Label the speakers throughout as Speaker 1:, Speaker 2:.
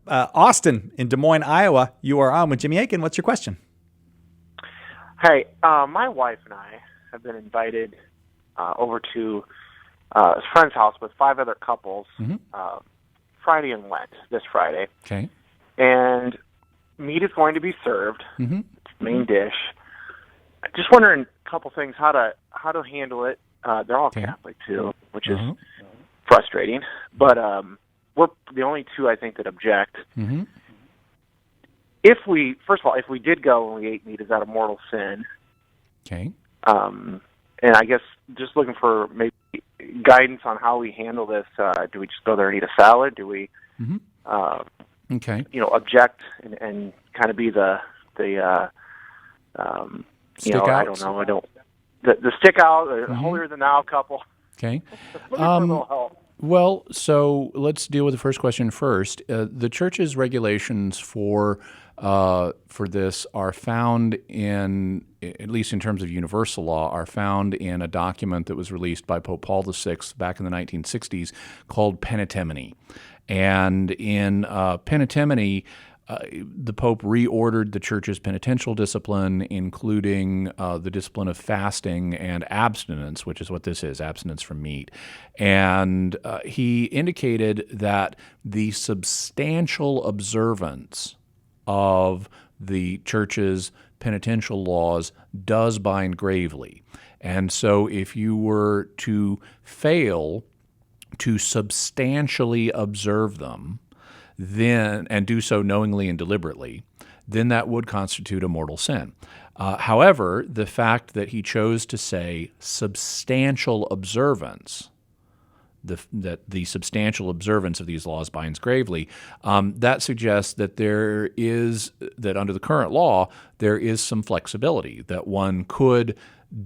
Speaker 1: Austin in Des Moines, Iowa. You are on with Jimmy Akin. What's your question?
Speaker 2: Hey, my wife and I have been invited over to a friend's house with 5 other couples Friday in Lent, this Friday.
Speaker 1: Okay.
Speaker 2: And meat is going to be served,
Speaker 1: Mm-hmm.
Speaker 2: main dish. Just wondering a couple things, how to handle it. They're all Catholic, too, which is frustrating. But we're the only 2, I think, that object.
Speaker 1: Mm-hmm.
Speaker 2: First of all, if we did go and we ate meat, is that a mortal sin?
Speaker 1: Okay.
Speaker 2: And I guess just looking for maybe guidance on how we handle this. Do we just go there and eat a salad? Do we,
Speaker 1: okay,
Speaker 2: object and kind of be the
Speaker 1: stick
Speaker 2: I
Speaker 1: out?
Speaker 2: don't know. The stick out, the holier than thou couple.
Speaker 1: Okay.
Speaker 2: Looking for a little help.
Speaker 1: Well, so let's deal with the first question first. The Church's regulations for this are found in, at least in terms of universal law, are found in a document that was released by Pope Paul VI back in the 1960s called Penitential. And in Penitential, the Pope reordered the Church's penitential discipline, including the discipline of fasting and abstinence, which is what this is, abstinence from meat. And he indicated that the substantial observance of the Church's penitential laws does bind gravely. And so if you were to fail to substantially observe them, then, and do so knowingly and deliberately, then that would constitute a mortal sin. However, the fact that he chose to say substantial observance, that the substantial observance of these laws binds gravely, that suggests that that under the current law, there is some flexibility, that one could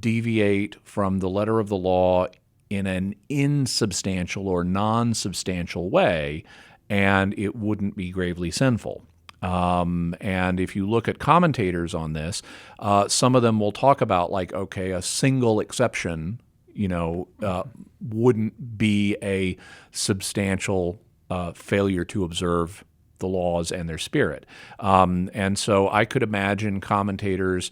Speaker 1: deviate from the letter of the law in an insubstantial or non-substantial way, and it wouldn't be gravely sinful. And if you look at commentators on this, some of them will talk about a single exception, wouldn't be a substantial failure to observe the laws and their spirit. And so I could imagine commentators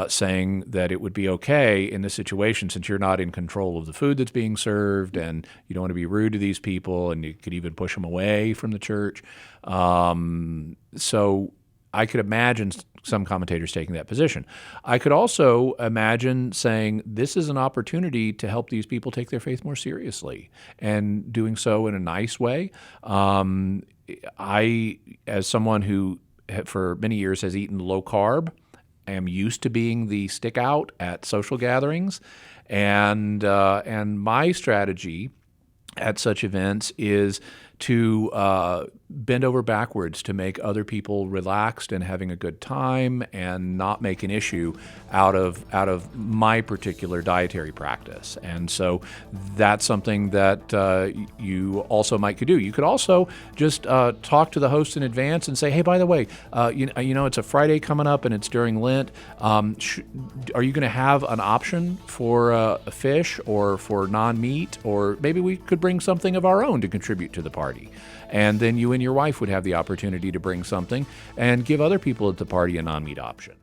Speaker 1: saying that it would be okay in this situation, since you're not in control of the food that's being served and you don't want to be rude to these people, and you could even push them away from the church. So I could imagine some commentators taking that position. I could also imagine saying this is an opportunity to help these people take their faith more seriously, and doing so in a nice way. I, as someone who for many years has eaten low carb, am used to being the stick out at social gatherings, and my strategy at such events is to bend over backwards to make other people relaxed and having a good time, and not make an issue out of my particular dietary practice. And so that's something that you also might could do. You could also just talk to the host in advance and say, hey, by the way, it's a Friday coming up and it's during Lent. Are you going to have an option for a fish or for non-meat? Or maybe we could bring something of our own to contribute to the party. And then you and your wife would have the opportunity to bring something and give other people at the party a non-meat option.